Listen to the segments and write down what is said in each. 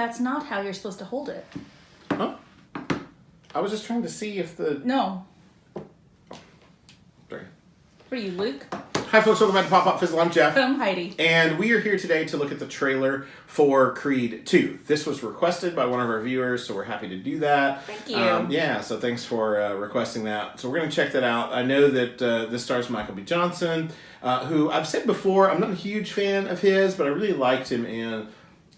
that's not how you're supposed to hold it. Huh? I was just trying to see if the... No. Sorry. What are you, Luke? Hi folks, welcome back to Pop Pop Fizzle. I'm Jeff. I'm Heidi. And we are here today to look at the trailer for Creed 2. This was requested by one of our viewers, so we're happy to do that. Thank you. Yeah, so thanks for requesting that. So we're going to check that out. I know that this stars Michael B. Johnson, who I've said before, I'm not a huge fan of his, but I really liked him in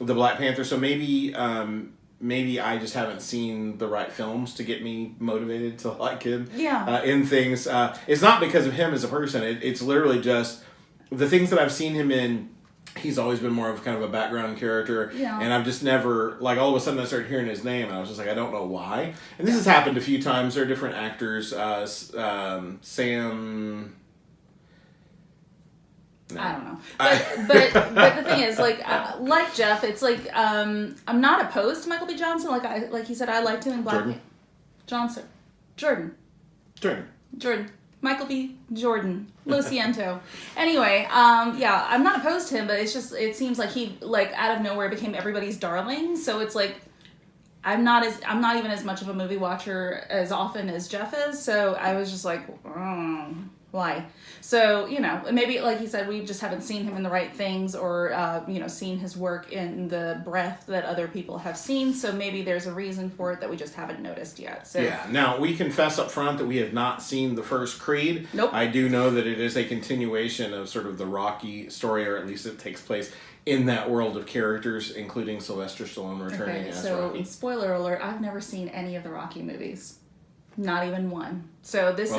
The Black Panther, so maybe I just haven't seen the right films to get me motivated to like him in things. It's not because of him as a person. It's literally just the things that I've seen him in. He's always been more of kind of a background character. Yeah. And I've just never, like, all of a sudden I started hearing his name and I was just like, I don't know why. And this has happened a few times. There are different actors. Sam... No. I don't know, but the thing is, like Jeff, it's like I'm not opposed to Michael B. Johnson. Like he said, I liked him in Black Jordan, Michael B. Jordan, Lo Siento. Anyway, yeah, I'm not opposed to him, but it's just it seems like he out of nowhere became everybody's darling. So it's like I'm not even as much of a movie watcher as often as Jeff is. So I was just like, why? So, maybe, like he said, we just haven't seen him in the right things or, seen his work in the breadth that other people have seen. So maybe there's a reason for it that we just haven't noticed yet. So yeah. Now, we confess up front that we have not seen the first Creed. Nope. I do know that it is a continuation of sort of the Rocky story, or at least it takes place in that world of characters, including Sylvester Stallone returning as Rocky. Spoiler alert, I've never seen any of the Rocky movies. Not even one. So this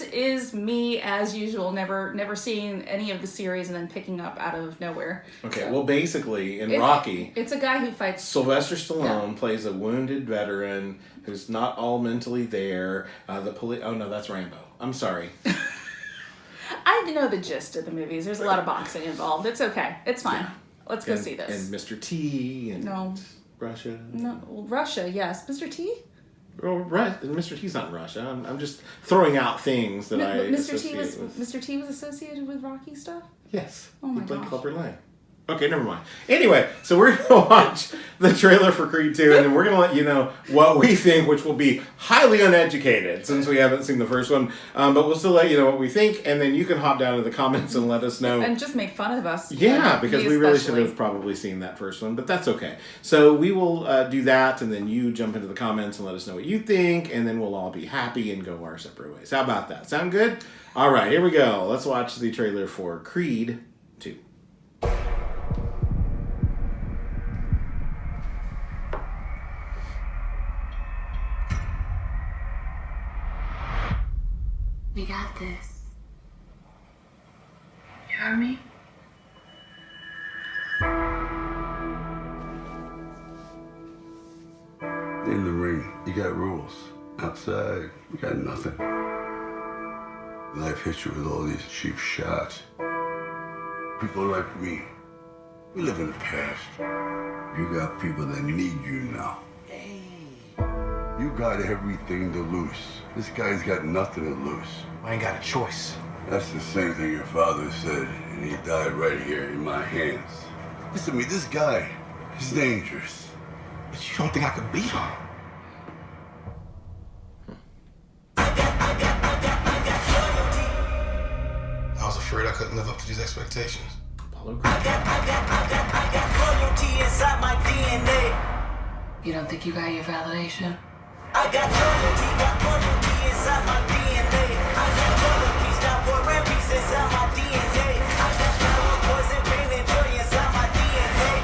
is me as usual, never seeing any of the series and then picking up out of nowhere. Okay, so, well basically in Rocky, it's a guy who fights. Sylvester Stallone plays a wounded veteran who's not all mentally there. Oh no, that's Rambo. I'm sorry. I know the gist of the movies. There's a lot of boxing involved. It's okay. It's fine. Yeah. Let's go see this. And Mr. T and Russia. No, Russia. Yes, Mr. T. Well, Mr. T's not in Russia. I'm just throwing out things that Mr. T was associated with Rocky stuff? Yes. Oh my gosh. He played gosh. Clubber Lang. Okay, never mind. Anyway, so we're going to watch the trailer for Creed 2, and then we're going to let you know what we think, which will be highly uneducated since we haven't seen the first one. But we'll still let you know what we think, and then you can hop down to the comments and let us know. And just make fun of us. Yeah, because we really should have probably seen that first one, but that's okay. So we will do that, and then you jump into the comments and let us know what you think, and then we'll all be happy and go our separate ways. How about that? Sound good? All right, here we go. Let's watch the trailer for Creed 2. We got this. You heard me? In the ring, you got rules. Outside, we got nothing. Life hits you with all these cheap shots. People like me, we live in the past. You got people that need you now. You got everything to lose. This guy's got nothing to lose. I ain't got a choice. That's the same thing your father said, and he died right here in my hands. Listen to me, this guy, he's dangerous. But you don't think I could beat him? I was afraid I couldn't live up to these expectations. I got loyalty inside my DNA. You don't think you got your validation? I got loyalty inside my DNA. I got loyalty, stop war and peace inside my DNA. I got poison, pain, and joy inside my DNA.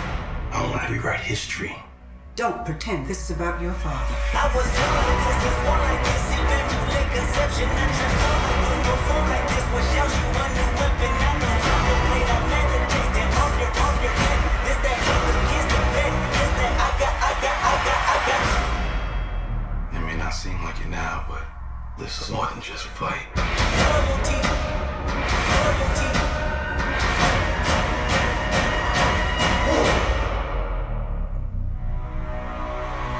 I want to rewrite history. Don't pretend this is about your father. I was born like this, is born like this, immaculate conception. I transform like this, perform like this, what shouts you a new weapon. I don't contemplate, I meditate, then off your head. This that hope against the bed, this that I got. It may not seem like it now, but this is more than just a fight. Loyalty.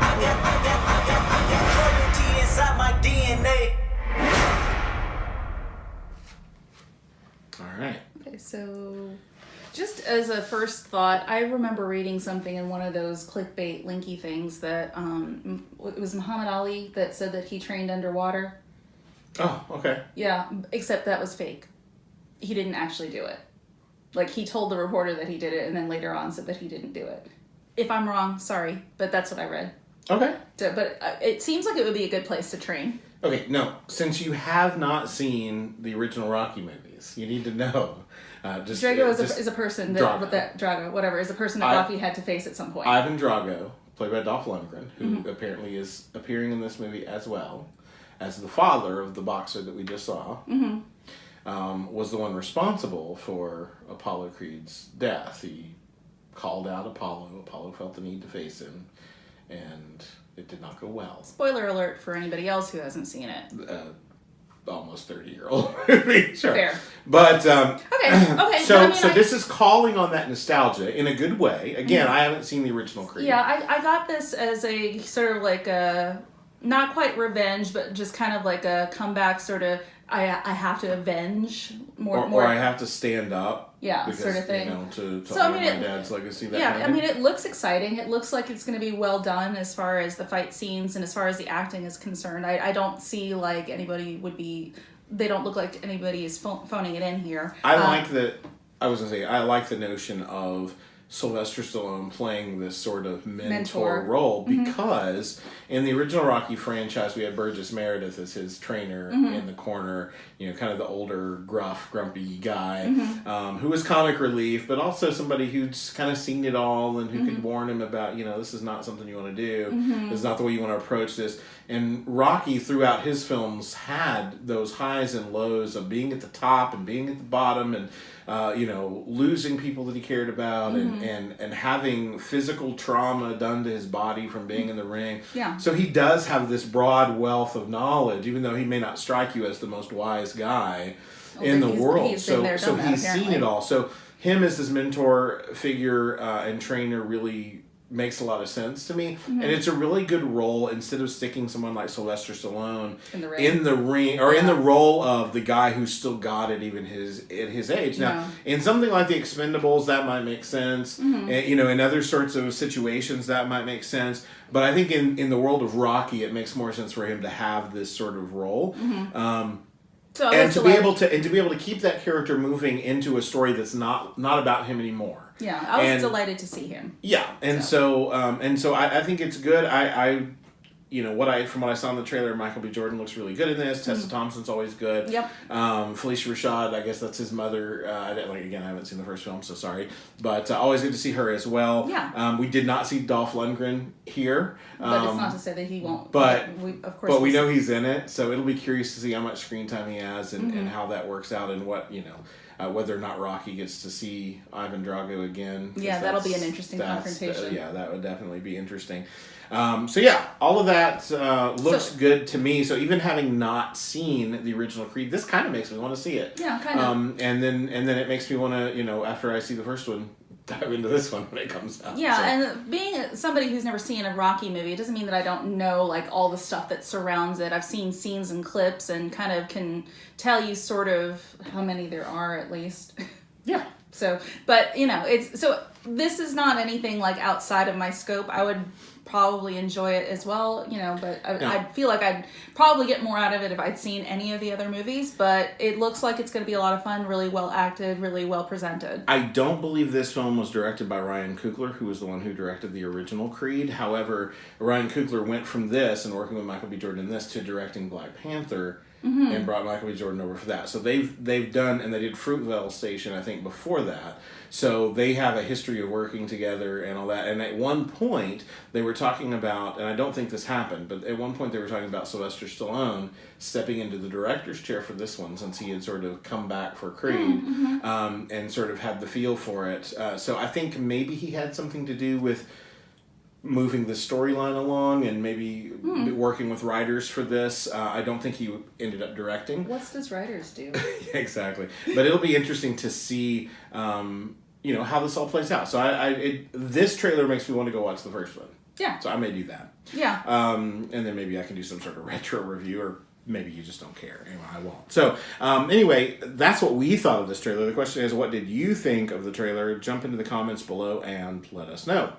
I got loyalty inside my DNA. All right. Okay, so Just as a first thought, I remember reading something in one of those clickbait linky things that it was Muhammad Ali that said that he trained underwater. Oh, okay. Yeah, except that was fake. He didn't actually do it. Like, he told the reporter that he did it, and then later on said that he didn't do it. If I'm wrong, sorry, but that's what I read. Okay. So, but it seems like it would be a good place to train. Okay, no. Since you have not seen the original Rocky movies, you need to know. Drago is a person that Drago, whatever, is a person that Rocky had to face at some point. Ivan Drago, played by Dolph Lundgren, who apparently is appearing in this movie as well as the father of the boxer that we just saw. Was the one responsible for Apollo Creed's death. He called out Apollo. Apollo felt the need to face him, and it did not go well. Spoiler alert for anybody else who hasn't seen it. Almost 30-year-old movie. Sure. Fair. But, okay. So this is calling on that nostalgia in a good way. Again, I haven't seen the original Creed. Yeah, I got this as a sort of like a, not quite revenge, but just kind of like a comeback sort of, I have to avenge more. Or I have to stand up. Yeah, because, sort of thing. To honor my dad's legacy. It looks exciting. It looks like it's going to be well done as far as the fight scenes and as far as the acting is concerned. I don't see like anybody would be, they don't look like anybody is phoning it in here. I like the notion of Sylvester Stallone playing this sort of mentor role because in the original Rocky franchise we had Burgess Meredith as his trainer in the corner, kind of the older, gruff, grumpy guy who was comic relief, but also somebody who's kind of seen it all and who could warn him about, this is not something you want to do. This is not the way you want to approach this. And Rocky, throughout his films, had those highs and lows of being at the top and being at the bottom and, losing people that he cared about and having physical trauma done to his body from being in the ring. Yeah. So he does have this broad wealth of knowledge, even though he may not strike you as the most wise guy in the world. He's seen it all. So him as this mentor figure and trainer really makes a lot of sense to me, and it's a really good role instead of sticking someone like Sylvester Stallone in the ring or in the role of the guy who's still got it even at his age. Now, in something like The Expendables, that might make sense. And, in other sorts of situations, that might make sense. But I think in the world of Rocky, it makes more sense for him to have this sort of role. To be able to keep that character moving into a story that's not about him anymore. Yeah, I was delighted to see him. Yeah, so I think it's good. From what I saw in the trailer, Michael B. Jordan looks really good in this. Tessa Thompson's always good. Yep. Felicia Rashad, I guess that's his mother. Again, I haven't seen the first film, so sorry. But always good to see her as well. Yeah. We did not see Dolph Lundgren here. But it's not to say that he won't. But we know he's in it, so it'll be curious to see how much screen time he has and how that works out and what, whether or not Rocky gets to see Ivan Drago again. Yeah, that'll be an interesting confrontation. That would definitely be interesting. All of that looks good to me. So even having not seen the original Creed, this kind of makes me want to see it. Yeah, kind of. And then it makes me want to, after I see the first one, dive into this one when it comes out. Yeah, and being somebody who's never seen a Rocky movie, it doesn't mean that I don't know like all the stuff that surrounds it. I've seen scenes and clips and kind of can tell you sort of how many there are at least. Yeah. So, but this is not anything like outside of my scope. I would probably enjoy it as well, but I feel like I'd probably get more out of it if I'd seen any of the other movies, but it looks like it's going to be a lot of fun, really well acted, really well presented. I don't believe this film was directed by Ryan Coogler, who was the one who directed the original Creed. However, Ryan Coogler went from this and working with Michael B. Jordan in this to directing Black Panther and brought Michael B. Jordan over for that. So they've done, and they did Fruitvale Station, I think, before that. So they have a history of working together and all that. And at one point, they were talking about, and I don't think this happened, but at one point they were talking about Sylvester Stallone stepping into the director's chair for this one since he had sort of come back for Creed and sort of had the feel for it. So I think maybe he had something to do with moving the storyline along and maybe working with writers for this. I don't think he ended up directing. What does writers do? Exactly. But it'll be interesting to see, how this all plays out. So this trailer makes me want to go watch the first one. Yeah. So I may do that. Yeah. And then maybe I can do some sort of retro review or maybe you just don't care. Anyway, I won't. So, anyway, that's what we thought of this trailer. The question is, what did you think of the trailer? Jump into the comments below and let us know.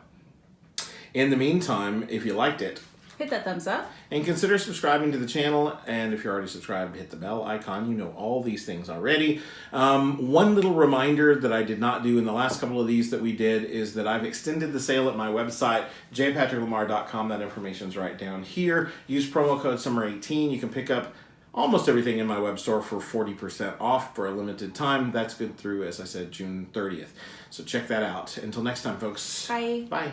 In the meantime, if you liked it, hit that thumbs up. And consider subscribing to the channel. And if you're already subscribed, hit the bell icon. You know all these things already. One little reminder that I did not do in the last couple of these that we did is that I've extended the sale at my website, jpatricklamar.com. That information's right down here. Use promo code SUMMER18. You can pick up almost everything in my web store for 40% off for a limited time. That's good through, as I said, June 30th. So check that out. Until next time, folks. Bye. Bye.